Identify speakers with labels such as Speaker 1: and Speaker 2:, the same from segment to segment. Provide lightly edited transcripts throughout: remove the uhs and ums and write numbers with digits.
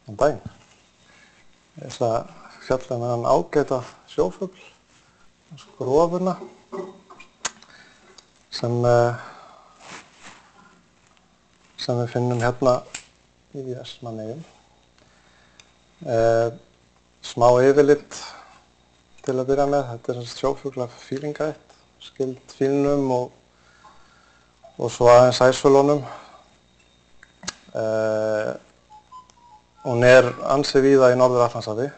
Speaker 1: Góðan daginn. Ég ætla að fjalla með hann ágæta sjófugl, skrofuna, sem við finnum hérna í Vestmannaeyjum. Smá yfirlit til að byrja með. Þetta er sjófugl af fílingætt, skyld fílnum og svo aðeins æsfölunum. Hún er ansi víða í Norður-Atlantshafi,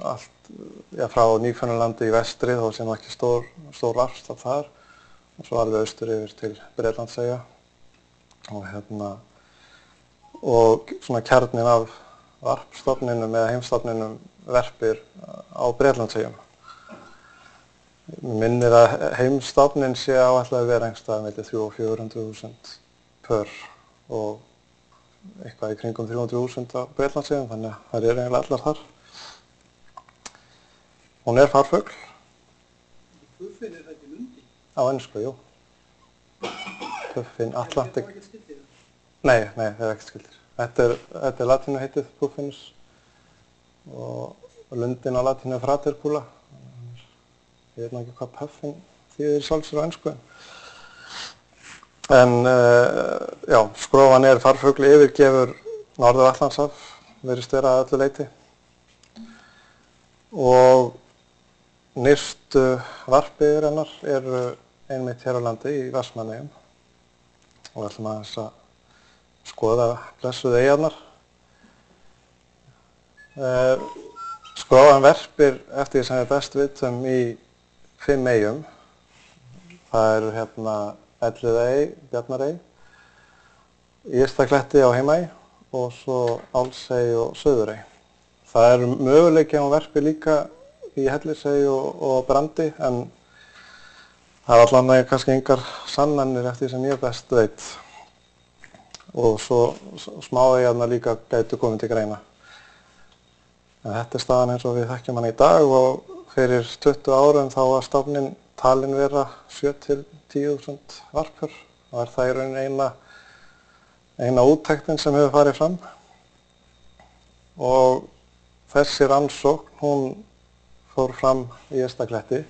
Speaker 1: allt frá Nýfundnalandi í vestri, þó sé nú ekki stór varpstofn þar, og svo alveg austur yfir til Bretlandseyja. Og svona kjarninn af varpstofninum eða heimstofninum verpir á Bretlandseyjum. Mig minnir að heimstofninn sé áætlað að vera einhvers staðar milli 300 og 400.000 pör og eitthvað í kringum 300.000 á Bretlandseyjum, þannig að þær eru eiginlega allar þar. Hún er farfugl.
Speaker 2: Puffin er það ekki lundi?
Speaker 1: Á ensku, jú. Puffin Atlantic.
Speaker 2: Það er ekkert skildir?
Speaker 1: Nei, það er ekkert skildir. Þetta er latínuheitið Puffinus og lundin á latínu er Fraterpula. Ég veit nú ekki hvað puffin þýðir sjálfsögðu á ensku. En skrofan er farfugl, yfirgefur Norður-Atlantshaf, virðist vera að öllu leyti. Og nyrstu varpbyggðir hennar eru einmitt hér á landi í Vestmannaeyjum. Og við ætlum aðeins að skoða blessuðu eyjarnar. Skrofan verpir eftir því sem við best vitum í 5 eyjum. Það eru hérna Elliðaey, Bjarnarey, Ystakletti á Heimaey og svo Álfsey og Suðurey. Það er möguleiki að hún verpi líka í Hellisey og Brandi, en það er allavega kannski engar sannanir eftir því sem ég best veit. Og svo smáeyjarnar líka gætu komið til greina. En þetta er staðan eins og við þekkjum hann í dag, og fyrir 20 árum þá var stofninn talin vera 7 til 10.000 varpur, og er það í rauninni eina úttektin sem hefur farið fram. Og þessi rannsókn, hún fór fram í Ystakletti,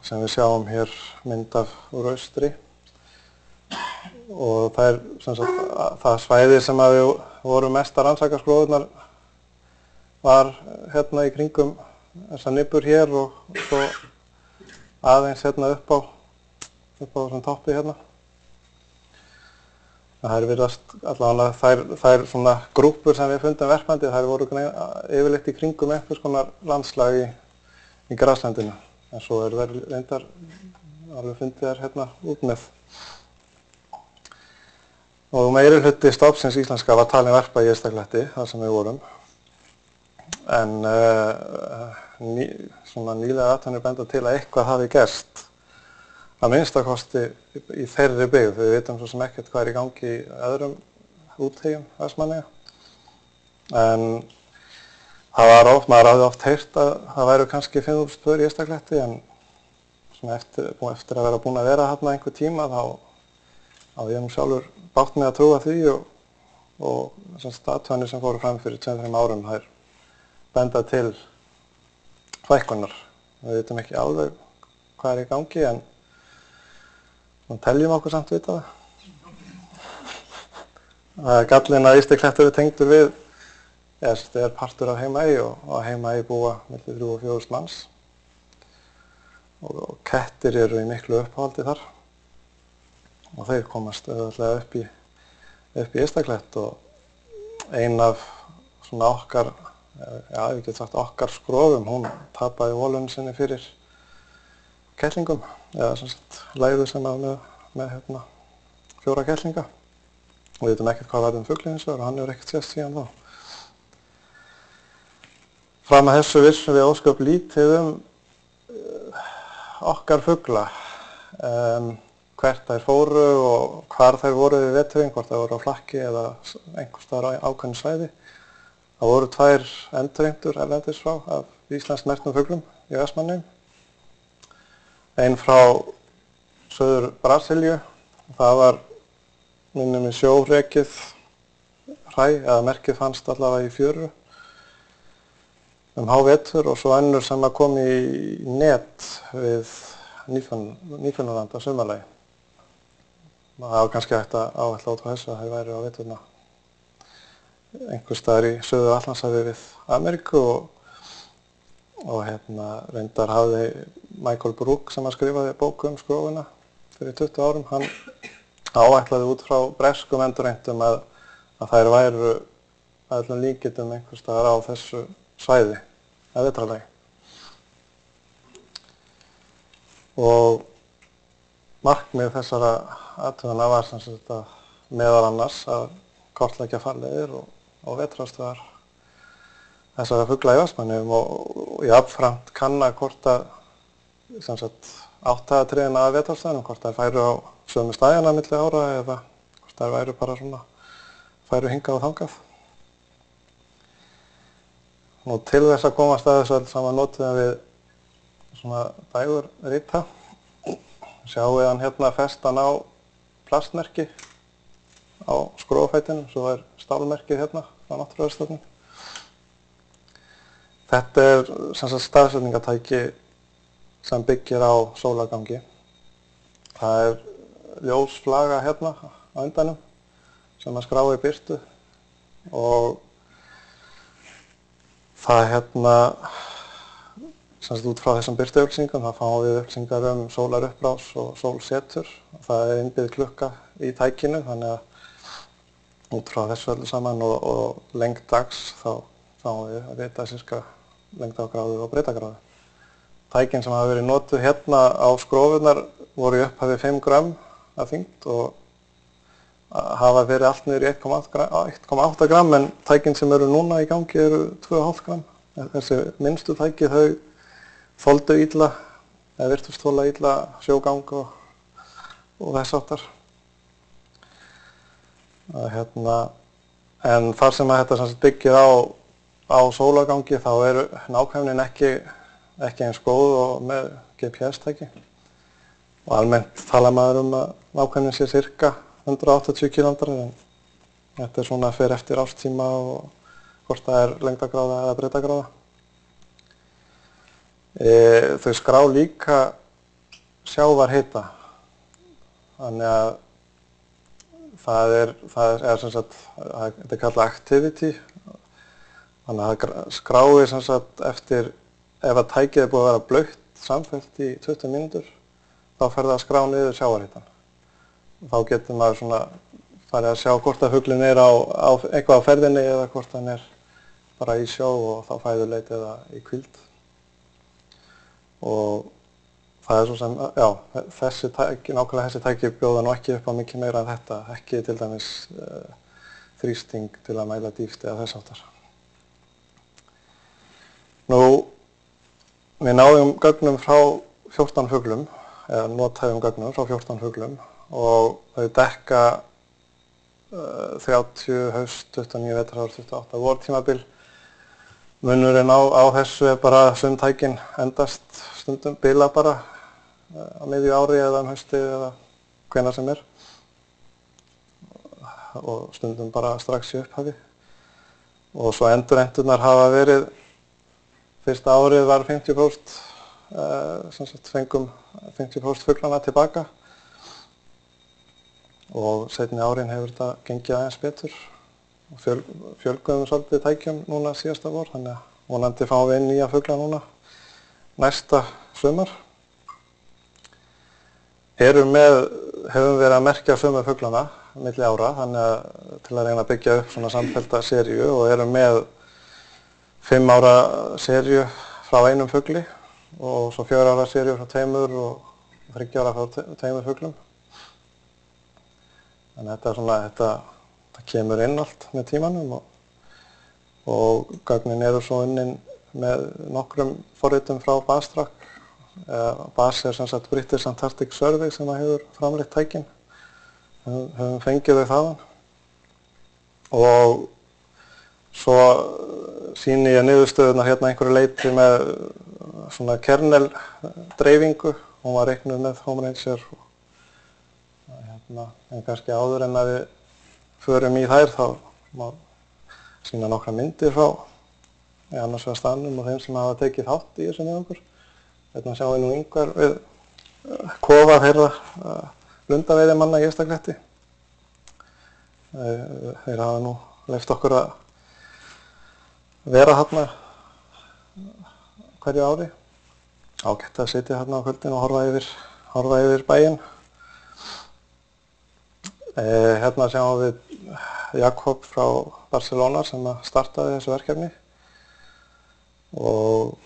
Speaker 1: sem við sjáum hér mynd af úr austri. Og það er sem sagt það svæði sem við vorum mest að rannsaka skrofurnar var hérna í kringum þessar nibbur hér og svo aðeins hérna upp á þessum toppi hérna. Það er virðast allavega þær svona grúppur sem við fundum verpandi, þær voru yfirleitt í kringum einhvers konar landslag í graslandinu. En svo eru þær reyndar alveg fundið þær hérna út með. Og meiri hluti stofnsins íslenska var talin verpa í Ystakletti, þar sem við vorum. En svona nýlega athuganir benda til að eitthvað hafi gerst, að minnstakosti í þeirri byggð. Við vitum svo sem ekkert hvað er í gangi í öðrum útheyjum Vestmannaeyja. En maður hafði oft heyrt að það væru kannski 5.000 pör í Ystakletti, en svona eftir að vera búin að vera þarna einhver tíma þá ég nú sjálfur bátt mig að trúa því, og athuganir sem fóru fram fyrir 2-3 árum, þær benda til fækkunar. Við vitum ekki alveg hvað er í gangi, en við teljum okkur samt vita það. Það er gallinn að Ystaklettur er tengdur við, það er partur af Heimaey, og á Heimaey búa milli 3.000 og 4.000 manns. Og kettir eru í miklu uppáhaldi þar. Og þeir komast auðvitað upp í Ystakletti, og ein af svona okkar, ég get sagt okkar skrofum, hún tapaði volunni sinni fyrir kettlingum, eða sem sagt læðu sem var með 4 kettlinga. Og við veitum ekkert hvað verður fuglinn hins vegar, og hann hefur ekkert sést síðan þá. Fram að þessu vissum við ósköp lítið okkar fugla, hvert þær fóru og hvar þær voru við veturinn, hvort þær voru á flakki eða einhvers staðar á ákveðnu svæði. Það voru 2 endurheimtur erlendis frá af íslenskt merktum fuglum í Vestmannaeyjum. Ein frá Suður Brasilíu, það var minnum í sjórekið hræ, eða merkið fannst allavega í fjöru hávetur og svo önnur sem að kom í net við Nýfundnaland á sumarlagi. Það var kannski hægt að áætla út frá þessu að þær væru á veturna einhvers staðar í Suður-Atlantshafi við Ameríku og reyndar hafði Michael Brook sem að skrifaði bók skrofuna fyrir 20 árum, hann áætlaði út frá breskum endurheimtum að þær væru að öllum líkindum einhvers staðar á þessu svæði að vetrarlagi. Og markmið þessara athugana var sem sagt að meðal annars að kortleggja farleiðir og vetrarstöðvar þessara fugla í Vestmannaeyjum og jafnframt kanna hvort að sem sagt átthagatréðina að vetrarstöðunum, hvort þær færu á sömu staðina milli ára eða hvort þær væru bara svona færu hingað og þangað. Nú til þess að komast að þessu öll saman notuðum við svona dægurrita. Sjáum við hann hérna festan á plastmerki á skrofætinum, svo er stálmerkið hérna frá Náttúrufræðistofnun. Þetta er sem sagt staðsetningartæki sem byggir á sólargangi. Það er ljósflaga hérna á endanum sem að skrá í birtu og það sem sagt út frá þessum birtuupplýsingum þá fáum við upplýsingar sólarupprás og sólsetur. Það er innbyggð klukka í tækinu þannig að út frá þessu öllu saman og lengd dags þá fáum við að vita sirka lengdargráðu og breiddargráðu. Tækin sem hafa verið notuð hérna á skrofunar voru í upphafi 5 grömm af þyngd og hafa verið allt niður í 1,8 gramm en tækin sem eru núna í gangi eru 2,5 gramm. Þessi minnstu tæki þau þoldu illa eða virtust þola illa sjógang og þess háttar. En þar sem að þetta sem sagt byggir á sólargangi þá er nákvæmnin ekki eins góð og með GPS-tæki. Og almennt tala maður að nákvæmnin sé sirka 180 km en þetta er svona fer eftir árstíma og hvort það er lengdargráða eða breiddargráða. Þau skrá líka sjávarhita. Þannig að það er sem sagt, þetta er kallað activity. Þannig að það skráir sem sagt eftir, ef að tækið er búið að vera blautt samfellt í 20 mínútur, þá fer það að skrá niður sjávarhitann. Þá getur maður svona farið að sjá hvort að fuglinn er á eitthvað á ferðinni eða hvort hann er bara í sjó og þá fæðuleit eða í hvíld. Og það er svo sem, já, nákvæmlega þessi tæki bjóða nú ekki upp á mikið meira en þetta, ekki til dæmis þrýsting til að mæla dýpt eða þess háttar. Nú, við náðum gögnum frá 14 fuglum, eða nothæfum gögnum frá 14 fuglum og þau dekka 30 haust, 29 vetrar, 28 vortímabil. Munurinn á þessu er bara sumtækin endast stundum bila bara á miðju ári eða hausti eða hvenær sem er og stundum bara strax í upphafi. Og svo endurheimturnar hafa verið, fyrsta árið var 50%, sem sagt fengum 50% fuglana tilbaka og seinni árin hefur þetta gengið aðeins betur og fjölguðum svolítið tækjum núna síðasta vor, þannig að vonandi fáum við inn nýja fugla núna næsta sumar. Höfum verið að merkja sömu fuglana milli ára, þannig að til að reyna að byggja upp svona samfellda seríu og erum með 5 ára seríu frá einum fugli og svo 4 ára seríu frá 2 og 3 ára frá 2 fuglum. Þannig að þetta er svona, þetta kemur inn allt með tímanum og gögnin eru svo unnin með nokkrum forritum frá BASTRAC. BAS er sem sagt British Antarctic Survey sem hefur framleitt tækin. Höfum fengið þau þaðan. Og svo sýni ég niðurstöðurnar hérna einhverju leyti með svona kernel dreifingu. Hún var reiknuð með Home Ranger en kannski áður en að við förum í þær þá má sýna nokkra myndir frá annars vegar staðnum og þeim sem hafa tekið þátt í þessu með okkur. Hérna sjáum við nú Ingvar við kofa þeirra lundaveiðimanna í Eystakletti. Þeir hafa nú leyft okkur að vera þarna hverju ári. Ágætt að sitja þarna á kvöldin og horfa yfir bæinn. Hérna sjáum við Jakob frá Barcelona sem startaði þessu verkefni og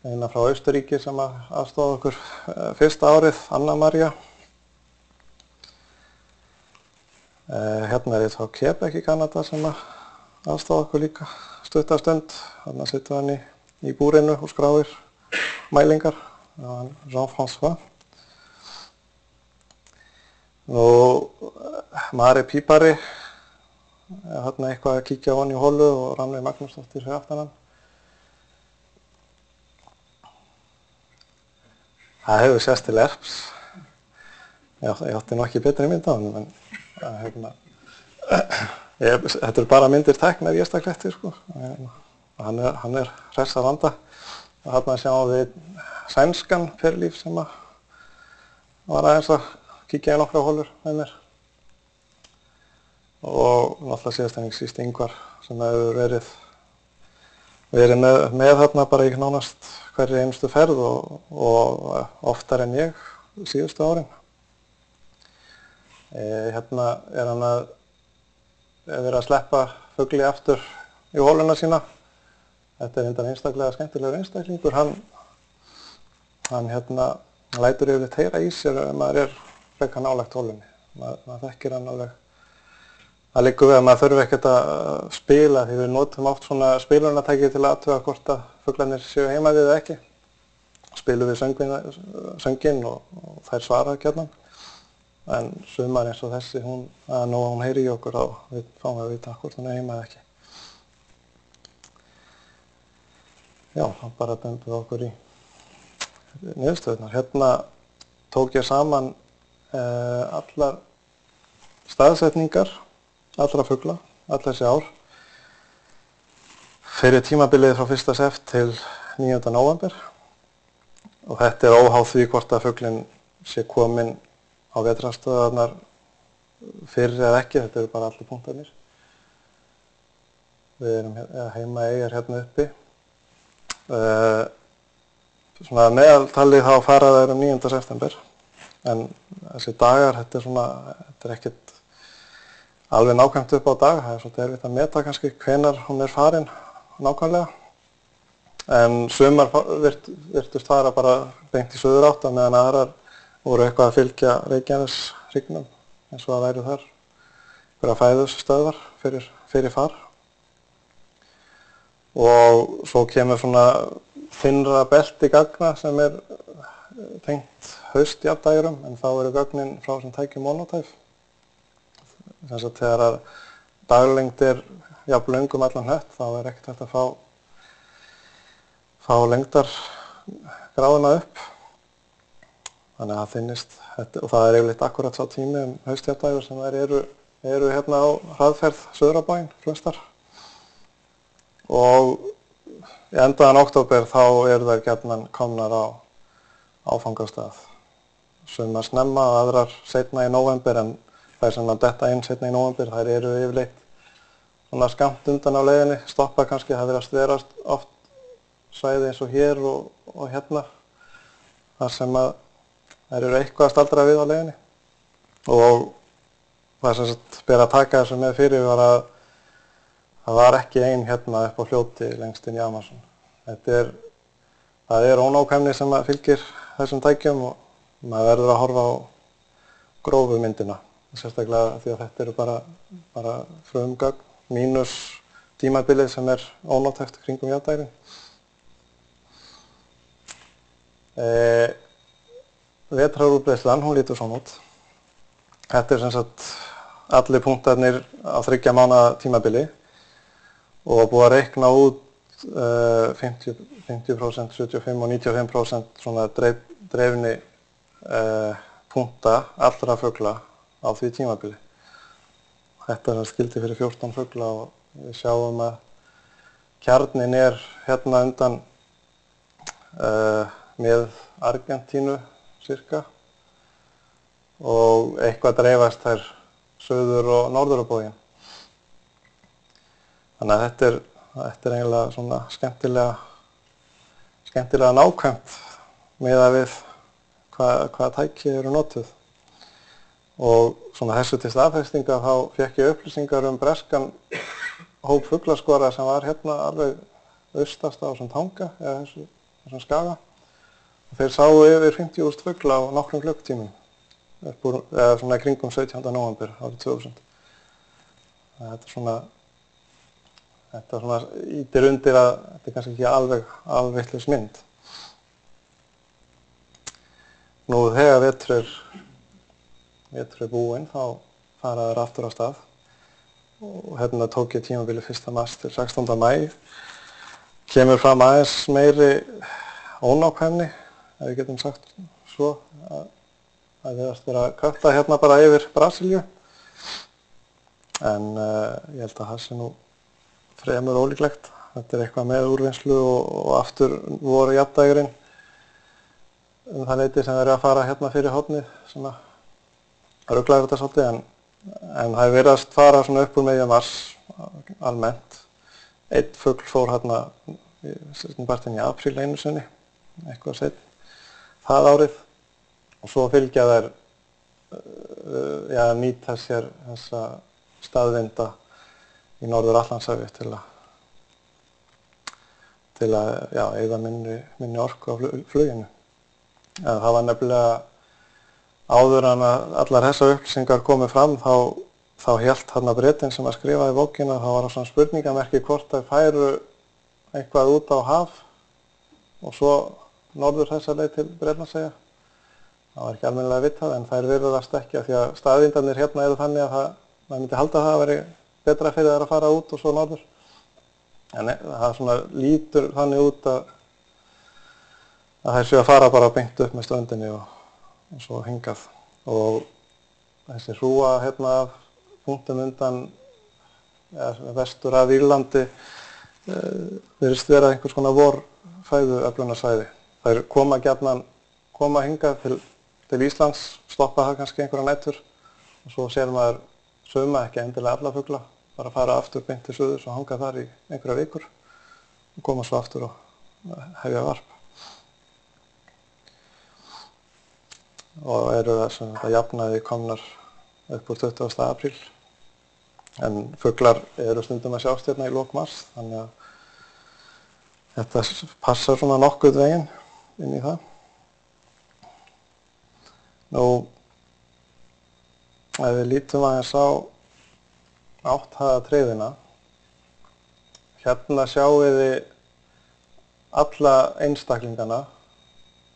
Speaker 1: eina frá Austurríki sem aðstoðaði okkur fyrsta árið, Anna María. Hérna ég þá Quebec í Kanada sem aðstoðaði okkur líka stutta stund. Þarna situr hann í búrinu og skráir mælingar, Jean-François. Og Mari Pípari, þarna eitthvað að kíkja á hann í holu og Rannveig Magnúsdóttir fyrir aftan hann. Það hefur sést til erps. Ég átti nú ekki betri mynd á hann, en þetta bara myndir teknar í Eystakletti, sko. Hann hress að vanda. Og þarna sjáum við sænskan Ferlíf sem var aðeins að kíkja í nokkra holur með mér. Og náttúrulega síðast en ekki síst Ingvar sem hefur verið með þarna bara í nánast hverri einustu ferð og oftar en ég síðustu árin. Hérna hann að vera að sleppa fugli aftur í holuna sína. Þetta reyndar einstaklega skemmtilegur einstaklingur. Hann lætur yfirleitt heyra í sér ef maður frekar nálægt holunni. Maður þekkir hann alveg. Það liggur við að maður þurfi ekkert að spila því við notum oft svona spilunartæki til að athuga hvort að fuglarnir séu heima við eða ekki. Spilum við sönginn og þær svara gjarnan. En sumar eins og þessi, hún heyri í okkur og við fáum að vita hvort hún heima eða ekki. Já, það bara dömbuð okkur í niðurstöðurnar. Hérna tók ég saman allar staðsetningar allra fugla, all þessi ár, fyrir tímabilið frá 1. sept til 9. nóvember. Og þetta óháð því hvort að fuglinn sé kominn á vetrarstöðvarnar fyrr eða ekki, þetta eru bara allir punktarnir. Við erum heima eyjar hérna uppi. Svona meðaltalið þá fara þær 9. september, en þessi dagar, þetta er ekkert alveg nákvæmt upp á dag. Það er svolítið erfitt að meta kannski hvenær hún farin nákvæmlega. En sumar virtust fara bara beint í suðurátt meðan aðrar voru eitthvað að fylgja Reykjaneshryggnum eins og það væru þar einhverjar fæðusstöðvar fyrir far. Og svo kemur svona þynnra belti gagna sem tengt haustjafndægurum, en þá eru gögnin frá sem tækjum monotæf. Þess að þegar að daglengd jafn löng allan hnött, þá ekkert hægt að fá lengdargráðuna upp. Þannig að það þynnist, og það yfirleitt akkurat sá tími haustjafndægur sem þær eru hérna á hraðferð suður á bæinn, flestar. Og í endaðan október þá eru þær gjarnan komnar á áfangastað. Sumar snemma og aðrar seinna í nóvember, en þær sem detta inn seinna í nóvember, þær eru yfirleitt svona skammt undan á leiðinni, stoppa kannski, það virðast vera oft svæði eins og hér og hérna, þar sem að þær eru eitthvað að staldra við á leiðinni. Og það sem ber að taka þessu með fyrir var að það var ekki ein hérna upp á fljóti lengst inn í Amazon. Það ónákvæmni sem fylgir þessum tækjum og maður verður að horfa á grófu myndina. Sérstaklega því að þetta eru bara frumgögn mínus tímabilið sem ónótæft kringum jafndægrin. Vetrarútbreiðslan, hún lítur svona út. Þetta sem sagt allir punktarnir á 3 mánaða tímabili og búið að reikna út 50%, 75% og 95% svona dreifni punkta allra fugla á því tímabili. Þetta skildi fyrir 14 fugla og Við sjáum að kjarninn er hérna undan með Argentínu cirka og eitthvað dreifast þær söður og norður á bóginn. Þannig að þetta er eiginlega svona skemmtilega nákvæmt miðað við hvaða tæki eru notuð. Og svona þessu til staðfestingar þá fékk ég upplýsingar breskan hóp fuglaskora sem var hérna alveg austast á þessum tanga eða þessum skaga. Og þeir sáu yfir 50.000 fugla á nokkrum klukkutímum eða svona kringum 17. nóvember árið 2000. Þetta svona ýtir undir að þetta er kannski ekki alveg vitlaus mynd. Nú þegar vetur er búinn þá fara þeir aftur á stað og hérna tók ég tímabili 1. mars til 16. maí. Kemur fram aðeins meiri ónákvæmni, ef við getum sagt svo, að það verðast vera að kötta hérna bara yfir Brasilíu. En ég held að það sé nú fremur ólíklegt. Þetta er eitthvað með úrvinnslu og aftur voru jafndægurinn það leyti sem þeir eru að fara hérna fyrir hornið sem að ruglaði þetta svolítið en það virðast fara svona upp úr miðjum mars almennt. Einn fugl fór hérna partinn í apríl einu sinni, eitthvað seinna það árið og svo fylgja þær nýta sér þessa staðvinda í Norður-Atlantshafi til að eyða minni orku á fluginu. En það var nefnilega áður en að allar þessar upplýsingar komið fram þá hélt þarna Bretinn sem að skrifaði bókina, þá var það svona spurningamerki hvort þær færu eitthvað út á haf og svo norður þessa leið til Bretlandseyja. Það var ekki almennilega vitað en þær virðast ekki af því að staðvindarnir hérna eru þannig að maður myndi halda að það væri betra fyrir þær að fara út og svo norður. En það svona lítur þannig út að þær séu að fara bara beint upp með ströndinni og svo hingað. Og þessi hrúga hérna af punktum undan vestur af Írlandi virðist vera einhvers konar vorfæðuöflunarsvæði. Þær koma hingað til Íslands, stoppa það kannski einhverja nætur og svo sér maður suma, ekki endilega alla fugla, bara fara aftur beint til suðurs og hanga þar í einhverja vikur og koma svo aftur og hefja varp. Og eru það jafnaði komnar upp úr 20. apríl. En fuglar eru stundum að sjást hérna í lok mars, þannig að þetta passar svona nokkuð veginn inn í það. Nú, ef við lítum aðeins á átthæðatreiðina, hérna sjáum við alla einstaklingana.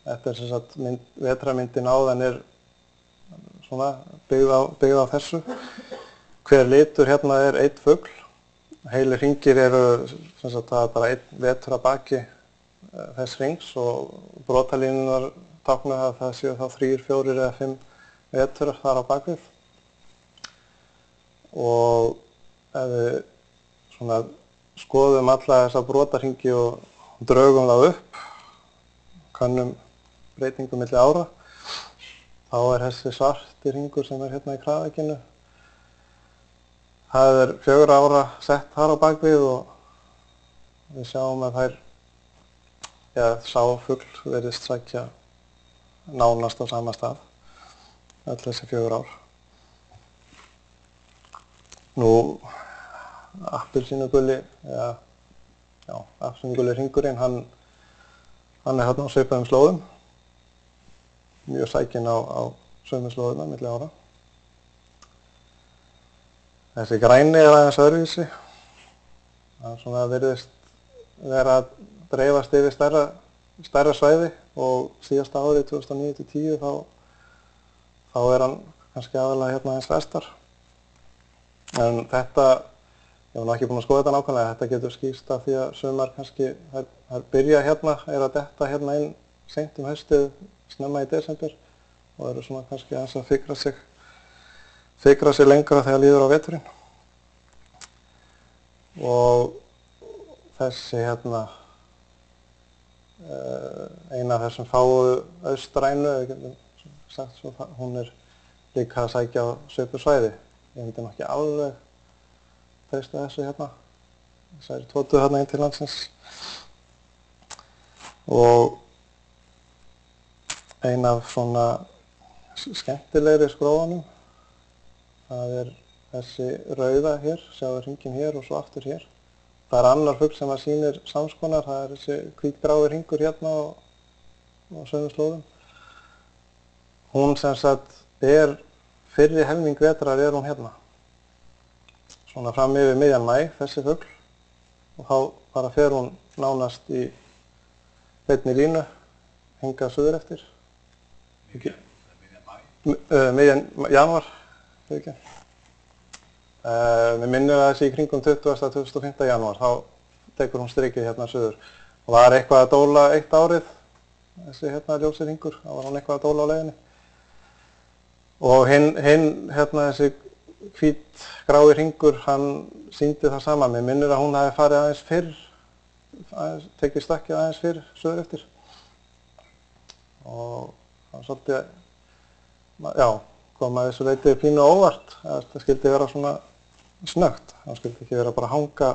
Speaker 1: Þetta er sem sagt vetrarmyndin áðan er svona byggð á þessu. Hver litur hérna er einn fugl. Heilir hringir eru sem sagt það er bara einn vetur að baki þess hrings og brotalínunar tákna að það séu þá 3, 4 eða 5 veturar þar á bakvið. Og ef við svona skoðum alla þessa brotarhingi og draugum það upp, kannum breytingum milli ára, þá er þessi svarti hringur sem er hérna í kraðakinu. Það er 4 ára sett þar á bakvið og við sjáum að sá fugl virðist sækja nánast á sama stað, öll þessi 4 ár. Nú, appelsínuguli hringurinn, hann er hérna á svipaðum slóðum, mjög sækinn á sömu slóðuna milli ára. Þessi græni er aðeins öðruvísi. Það svona virðist vera að dreifast yfir stærra svæði og síðasta árið 2009-10 þá er hann kannski aðalega hérna aðeins vestar. En þetta, ég var nú ekki búinn að skoða þetta nákvæmlega, þetta getur skýrst af því að sumar kannski, þær byrja hérna, er að detta hérna inn seint haustið, snemma í desember og eru svona kannski aðeins að fikra sig lengra þegar líður á veturinn. og þessi hérna eina af þessum fáu austrænu, sagt svo, hún líka að sækja á svipuð svæði. Ég myndi nú ekki alveg treysta þessu hérna, þessari tótu hérna inn til landsins. Og ein af svona skemmtilegri skrófunum, það þessi rauða hér, sjáðu hringinn hér og svo aftur hér. Það annar fugl sem að sýnir samskonar, það þessi hvítgrái hringur hérna á sömu slóðum. Hún sem sagt fyrri helming vetrar hún hérna. Svona fram yfir miðjan maí, þessi fugl. Og þá bara fer hún nánast í beinni línu, hingað suður eftir. Miðjan janúar, ekki. Mér minnir að þessi í kringum 25. janúar, þá tekur hún strikið hérna suður. Og var eitthvað að dóla eitt árið, þessi hérna ljósi hringur, þá var hún eitthvað að dóla á leiðinni. Og hinn hérna þessi hvítgrái hringur, hann sýndi það sama. Mér minnir að hún hafi farið aðeins fyrr, tekið stakkið aðeins fyrr suður eftir. Og það var svolítið, já, kom að þessu leiti pínu óvart. Það skildi vera svona snöggt, það skildi ekki vera bara að hanga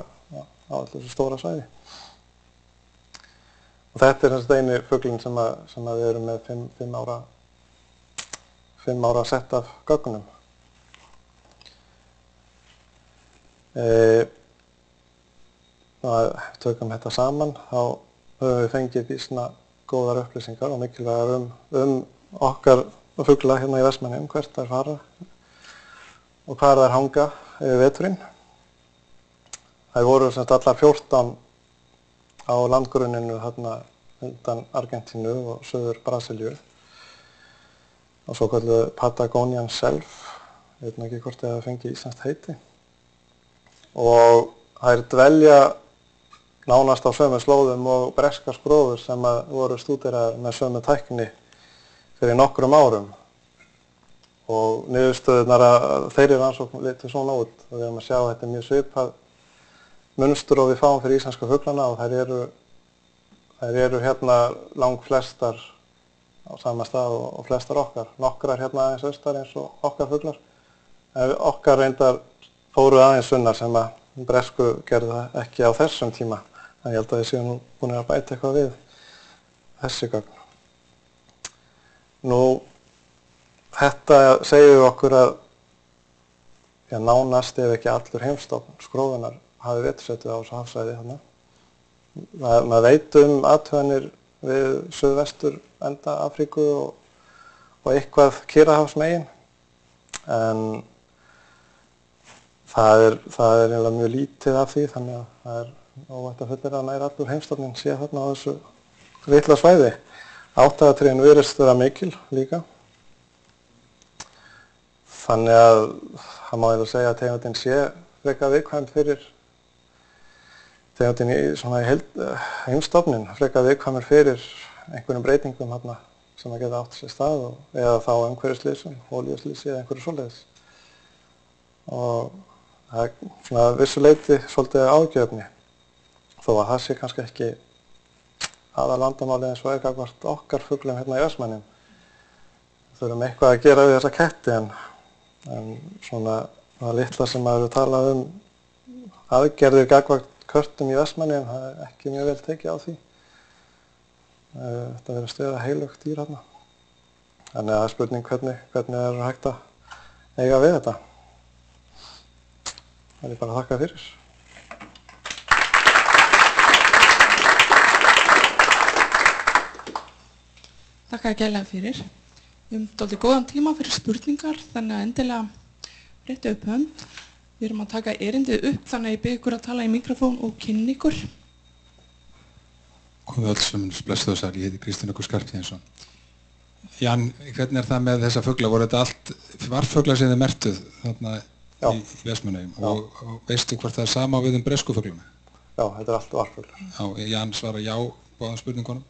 Speaker 1: á allir þessu stóra svæði. Og þetta þessi eini fuglinn sem við erum með 5 ára sett af gögnum. Tökum þetta saman, þá höfum við fengið býsna góðar upplýsingar og mikilvægar okkar fugla hérna í Vestmannaeyjum, hvert þær fara og hvar þær hanga yfir veturinn. Þær voru sem sagt allar 14 á landgrunninu þarna undan Argentínu og suður Brasilíu og svo kölluðu Patagonian Shelf, ég veit ekki hvort það fengi íslenskt heiti. Og þær dvelja nánast á sömu slóðum og breskar skrófur sem voru stúderaðar með sömu tækni fyrir nokkrum árum. Og niðurstöðurnar að þeirri rannsókn litu svona út og við erum að sjá að þetta mjög svipað munstur og við fáum fyrir íslenska fuglana og þær eru hérna langflestar á sama stað og flestar okkar. Nokkrar hérna aðeins austar eins og okkar fuglar. Okkar reyndar fóru aðeins sunnar sem að bresku gerðu það ekki á þessum tíma. En ég held að við séum nú búin að bæta eitthvað við þessi gögn. Nú, þetta segir okkur að nánast ef ekki allur heimstofn skrófunar hafi vetursetu á þessu hafsvæði þarna. Maður veit athuganir við suðvestur enda Afríku og eitthvað Kyrrahafsmegin, en það er eiginlega mjög lítið af því, þannig að það er óvænt að fullyrða að nær allur heimstofnin sé þarna á þessu litla svæði. Áttagatrén virðist vera mikil líka. Þannig að það má eiginlega segja að tegundin sé frekar viðkvæm fyrir tegundin í heimstofnin, frekar viðkvæmur fyrir einhverjum breytingum þarna sem að geta átt sér stað eða þá umhverfislýsum, olíuslýsi eða einhverju svoleiðis. Og það er svona vissu leyti svolítið ágjöfni, þó að það sé kannski ekki aðalvandamálið eins og gagnvart okkar fuglum hérna í Vestmannaeyjum. Við þurfum eitthvað að gera við þessa ketti en svona það litla sem maður hefur talað aðgerðir gagnvart körtum í Vestmannaeyjum, það er ekki mjög vel tekið á því. Þetta verður stöða heilugt dýr hérna. Þannig að það er spurning hvernig er hægt að eiga við þetta. Það er bara að þakka fyrir.
Speaker 3: Þakka kærlega fyrir. Við höfum dálítið góðan tíma fyrir spurningar, þannig að endilega réttu upp hönd. Við erum að taka erindið upp, þannig að ég bið ykkur að tala í mikrofón og kynna ykkur.
Speaker 4: Komið öll sömurins, blessuðu sæl, ég heiti Kristinn Jökull Skarphéðinsson. Jan, hvernig er það með þessa fugla? Voru þetta allt varffuglar sem þið mertuð þarna í Vestmannaeyjum? Og veistu hvort það er sama við bresku fuglana?
Speaker 1: Já, þetta er allt varffuglar.
Speaker 4: Já, Jan svarar já báðum spurningunum.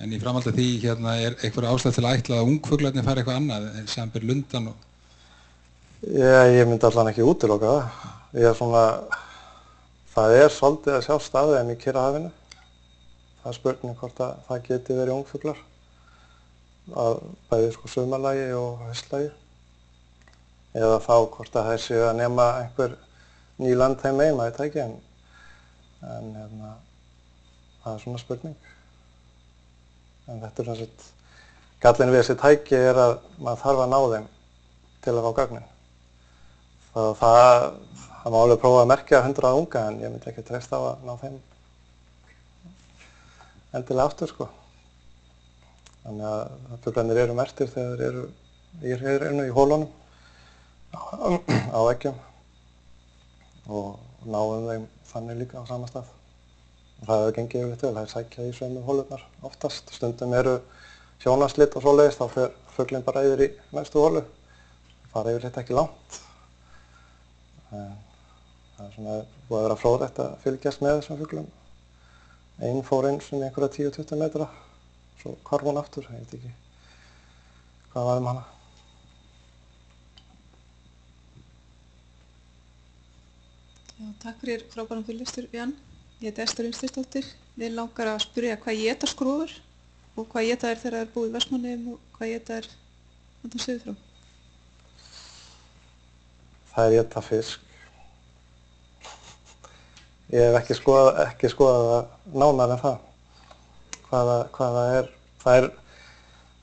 Speaker 4: En í framhaldi af því hérna er einhver ástæða til að ætla að ungfuglarnir fari eitthvað annað, samanber lundan og...
Speaker 1: Ég myndi allan ekki útiloka það. Ég er svona Það er svolítið að sjá staðið í Kyrrahafinu. Það er spurning hvort að það geti verið ungfuglar. Að bæði sko sumarlagi og haustlagi. Eða þá hvort að það séu að nema einhver ný land þeim megin, maður veit það ekki, en það er svona spurning. En þetta er svona gallinn við þessi tæki er að maður þarf að ná þeim til að fá gögnin. Það má alveg prófa að merkja 100 unga en ég myndi ekki treysta á að ná þeim endilega aftur sko. Þannig að fuglarnir eru merktir þegar þeir eru í hólunum á veggjum og náum þeim þannig líka á sama stað. Það hefur gengið yfirleitt vel, það er sækja í sömu hólurnar oftast. Stundum eru sjónarslit og svoleiðis, þá fer fuglinn bara yfir í næstu hólu. Fara yfirleitt ekki langt. En það er svona búið að vera fróðlegt að fylgjast með þessum fuglum. Einn fór einu sinni einhverja 10-20 metra, svo hvarf hún aftur, ég veit ekki hvað var hana.
Speaker 5: Já, takk fyrir frábæran fyrirlestur, Jan. Ég heiti Ester Unstinsdóttir. Mig langar að spyrja hvað éta skrúfur og hvað éta þeir þegar þeir búið í Vestmannaeyjum og hvað éta þeir þarna suður frá?
Speaker 1: Það éta fisk. Ég hef ekki skoðað það nánar en það. Hvað það er. Það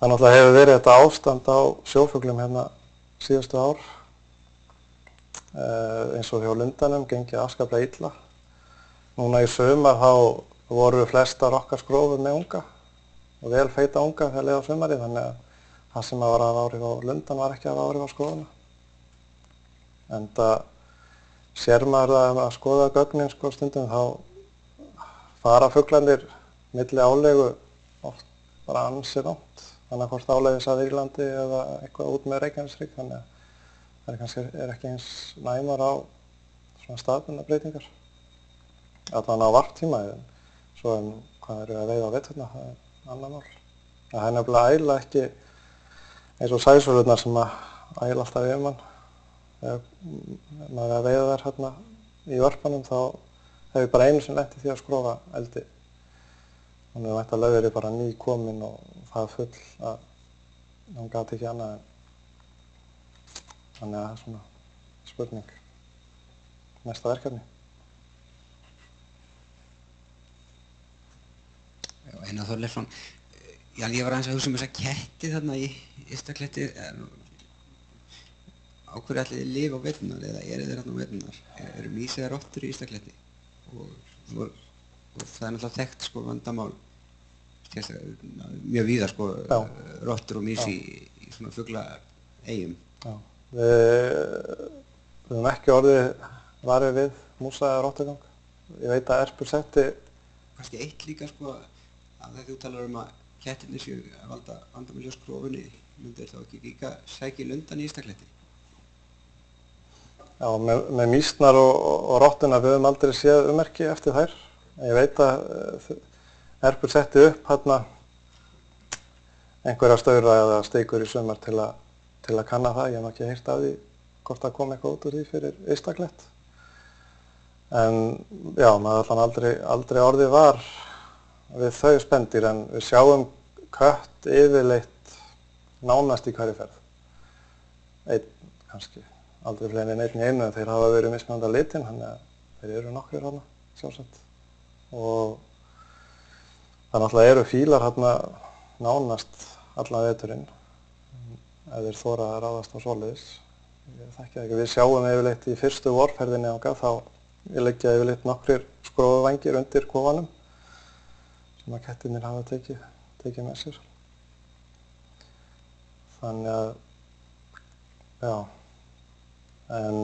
Speaker 1: náttúrulega hefur verið þetta ástand á sjófuglum hérna síðustu ár. Eins og hjá lundanum gengið afskaplega illa. Núna í sumar þá voru flestar okkar skrúfur með unga og vel feita unga þegar leið á sumarið, þannig að það sem var að áhrif á lundan var ekki að áhrif á skrúfuna. Enda sér maður það að skoða gögnin sko stundum þá fara fuglarnir milli álegu oft bara ansi langt. Þannig hvort áleiðis að Írlandi eða eitthvað út með Reykjaneshrygg, þannig að það kannski ekki eins næmar á svona staðbundnar breytingar. Allan á varptíma, en svo hvað eru að veiða á veturna, það er annað mál. Það er nefnilega að æla ekki eins og sæsúlurnar sem að æla alltaf yfir mann. Þegar maður er að veiða þær hérna í vörpunum þá hef ég bara einu sem lenti því að skrofa eldi. Þannig að þetta lögur er bara nýkomin og það full að hann gat ekki annað en. Þannig að það er svona spurning. Næsta verkefni.
Speaker 6: Já, Einar Þorleifsson. Jan, ég var aðeins að hugsa þessa ketti þarna í Ystakletti. Á hverju ætli þið lifa á veturnar eða eru þeir þarna á veturnar? Eru mýs eða rottur í Ystakletti? Og það er náttúrulega þekkt sko vandamál. Mjög víða sko, rottur og mýs í svona fuglaeyjum.
Speaker 1: Já, við höfum ekki orðið varið við músa eða rottugang. Ég veit að erpur setti.
Speaker 6: Kannski eitt líka sko, að þegar þú talar að kettirnir séu að valda vandamál hjá skrofunni, myndir þá ekki líka sækja í lundan í Ystakletti?
Speaker 1: Já, með mýsnar og rottuna við höfum aldrei séð ummerki eftir þær. Ég veit að erpur setti upp hérna einhverja staura eða steikur í sumar til að kanna það. Ég hef ekki heyrt af því hvort það kom eitthvað út úr því fyrir Ystaklet. En já, maður aldrei orðið var við þau spendýr, en við sjáum kött yfirleitt nánast í hverju ferð. Einn kannski. Aldrei fleiri en einn í einu, en þeir hafa verið mismunandi að litin, þannig að þeir eru nokkrir þarna, sjálfsagt. Og það náttúrulega eru fílar þarna nánast allan veturinn, ef þeir þora að ráðast á svoleiðis. Ég þekki það ekki. Við sjáum yfirleitt í fyrstu vorferðinni þangað, þá liggja yfirleitt nokkrir skrofuvængir undir kofanum, sem að kettirnir hafa tekið með sér. Þannig að, já. En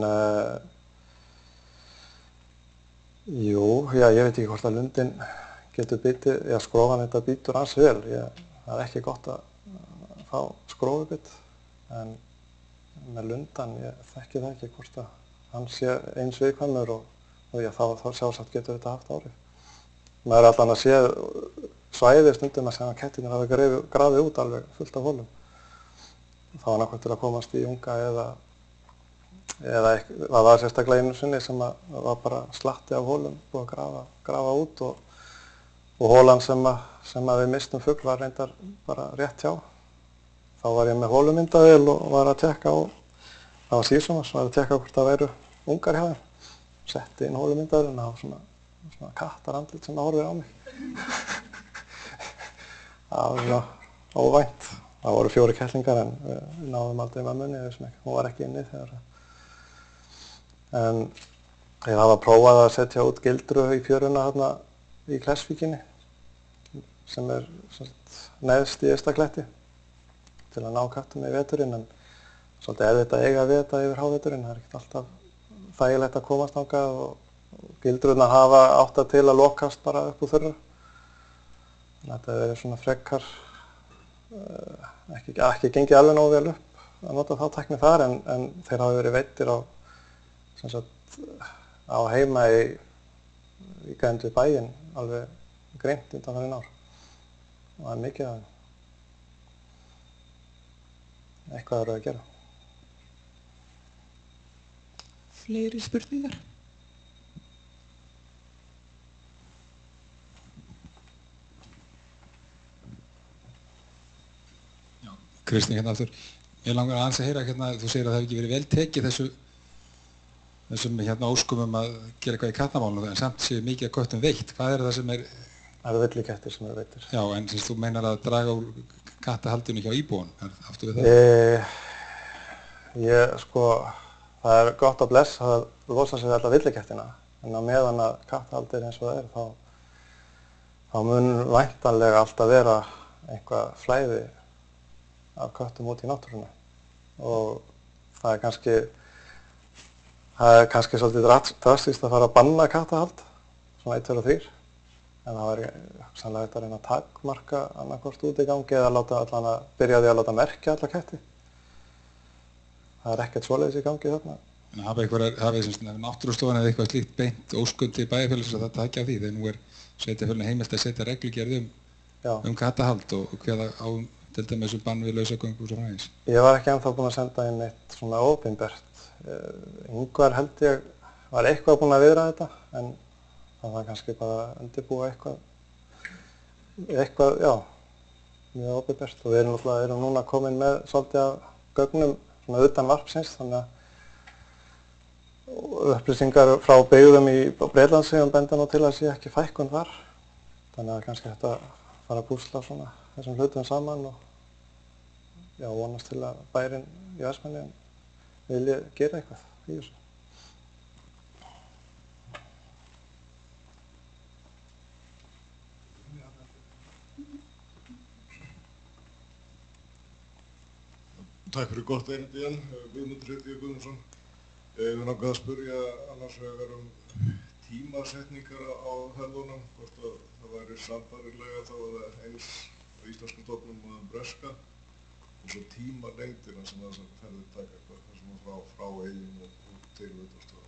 Speaker 1: ég veit ekki hvort að lundin getur bitið, skrofan þetta bítur ansi vel. Það er ekki gott að fá skrofubitt, en með lundan, ég þekki það ekki hvort að hann sé eins viðkvæmur og þá sjálfsagt getur þetta haft áhrif. Maður er allan að sé svæði stundum að segja að kettirnir hafa grafið út alveg fullt af holum. Þá er annað hvort til að komast í unga það var sérstaklega einu sinni sem var bara slatti af hólum, búið að grafa út og hólan sem við mistum fugl var reyndar bara rétt hjá. Þá var ég með hólumyndavél og var að tekka á, það var síðsumars, var að tekka hvort það væru ungar hjá þeim. Setti inn hólumyndavélina og það var svona kattarandlit sem horfir á mig. Það var svona óvænt. Það voru 4 kettlingar en við náðum aldrei mömmunni, hún var ekki inni þegar. En ég hafa prófað að setja út gildru í fjöruna þarna í Klessvíkinni sem neðst í Eystakletti til að ná köttum í veturinn, en svolítið erfitt að eiga við þetta yfir háveturinn. Það er ekkert alltaf þægilegt að komast þangað og gildrurnar hafa átt til að lokast bara upp úr þurru. Þannig að þetta hefur verið svona frekar, ekki gengið alveg nógu vel upp að nota þá tækni þar, en þeir hafa verið veiddir á heima í grænd við bæinn alveg greint undanfarin ár. Og það er mikið af þeim. Eitthvað verður að gera.
Speaker 3: Fleiri spurningar?
Speaker 4: Já, Kristín hérna aftur. Ég langar aðeins að heyra hérna, þú segir að það hefði ekki verið vel tekið þessum hérna óskum að gera eitthvað í kattamálunum, en samt séu mikið að köttum veitt. Hvað er það sem er?
Speaker 1: Það eru villikettir sem eru veiddir.
Speaker 4: Já, en þú meinar að draga úr kattahaldinu hjá íbúunum, áttu við það?
Speaker 1: Það er gott að blessa að losa sig alla villikettina, en á meðan að kattahald eins og það er, þá mun væntanlega alltaf vera eitthvað flæði af köttum út í náttúruna. Og það er kannski svolítið drastískt að fara að banna kattahald, svona 1, 2 og 3. En það væri sannlega hægt að reyna að takmarka annaðhvort út í gangi eða byrja því að láta merkja alla ketti. Það er ekkert svoleiðis í gangi þarna.
Speaker 4: En hafið náttúrustofan eða eitthvað slíkt beint óskundi bæjarfélagsins að það takja á því, þegar nú er sveitarfélaginu heimilt að setja reglugerð kattahald og kveða á til dæmis bann við lausagöngu og svo framvegis.
Speaker 1: Ég var ekki ennþá búinn að senda inn eitt svona opinbert. Ingvar held ég var eitthvað búinn að viðra þetta, en það var kannski bara að undirbúa eitthvað, já, mjög opinbert. Og við erum núna komin með svolítið af gögnum svona utan varpsins, þannig að upplýsingar frá byggðum í Bretlandseyjum benda nú til að sé ekki fækkun þar. Þannig að kannski hægt að fara að púsla svona þessum hlutum saman og já, vonast til að bærinn í Vestmannaeyjum vilji gera eitthvað í þessu.
Speaker 7: Takk fyrir gott erindi Jan, Guðmundur heiti ég Guðmundsson. Við langaði að spyrja annars vegar tímasetningar á ferðunum, hvort það væri sambærilega þá eða eins á íslenskum stofnum og breska, og svo tímalengdina sem þessar ferðir taka, þessum frá Eyjum og til Vetrarstað.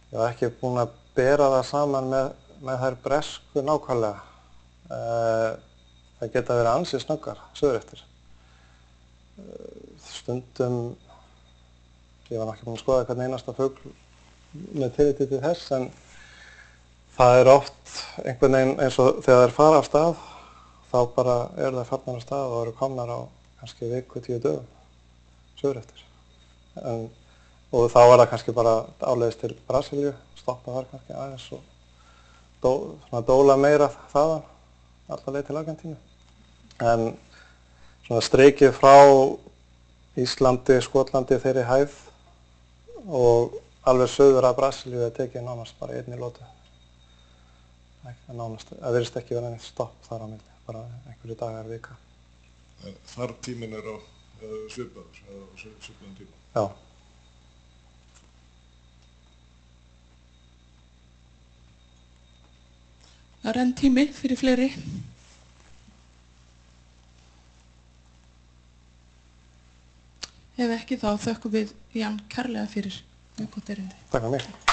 Speaker 1: Ég var ekki búinn að bera það saman með þær bresku nákvæmlega. Það geta verið ansi snöggar suður eftir. Stundum, ég var ekki búinn að skoða hvern einasta fugl með tilliti til þess, en það er oft einhvern veginn eins og þegar þær fara af stað, þá bara eru þær farnar af stað og eru komnar á kannski viku, 10 dögum suður eftir. Og þá er það kannski bara áleiðis til Brasilíu, stoppa þar kannski aðeins og dóla meira þaðan, alla leið til Argentínu. En svona streikið frá Íslandi, Skotlandi, þeirri hæð og alveg suður að Brasilíu er tekið nánast bara í einni lotu. Það virðist ekki vera neitt stopp þar á milli, bara einhverju dagar, vika.
Speaker 7: Þar tíminn er á svipaðum tíma?
Speaker 1: Já.
Speaker 3: Það er enn tími fyrir fleiri. Ef ekki þá þökkum við Jan kærlega fyrir mjög gott erindi.
Speaker 1: Takk fyrir mig.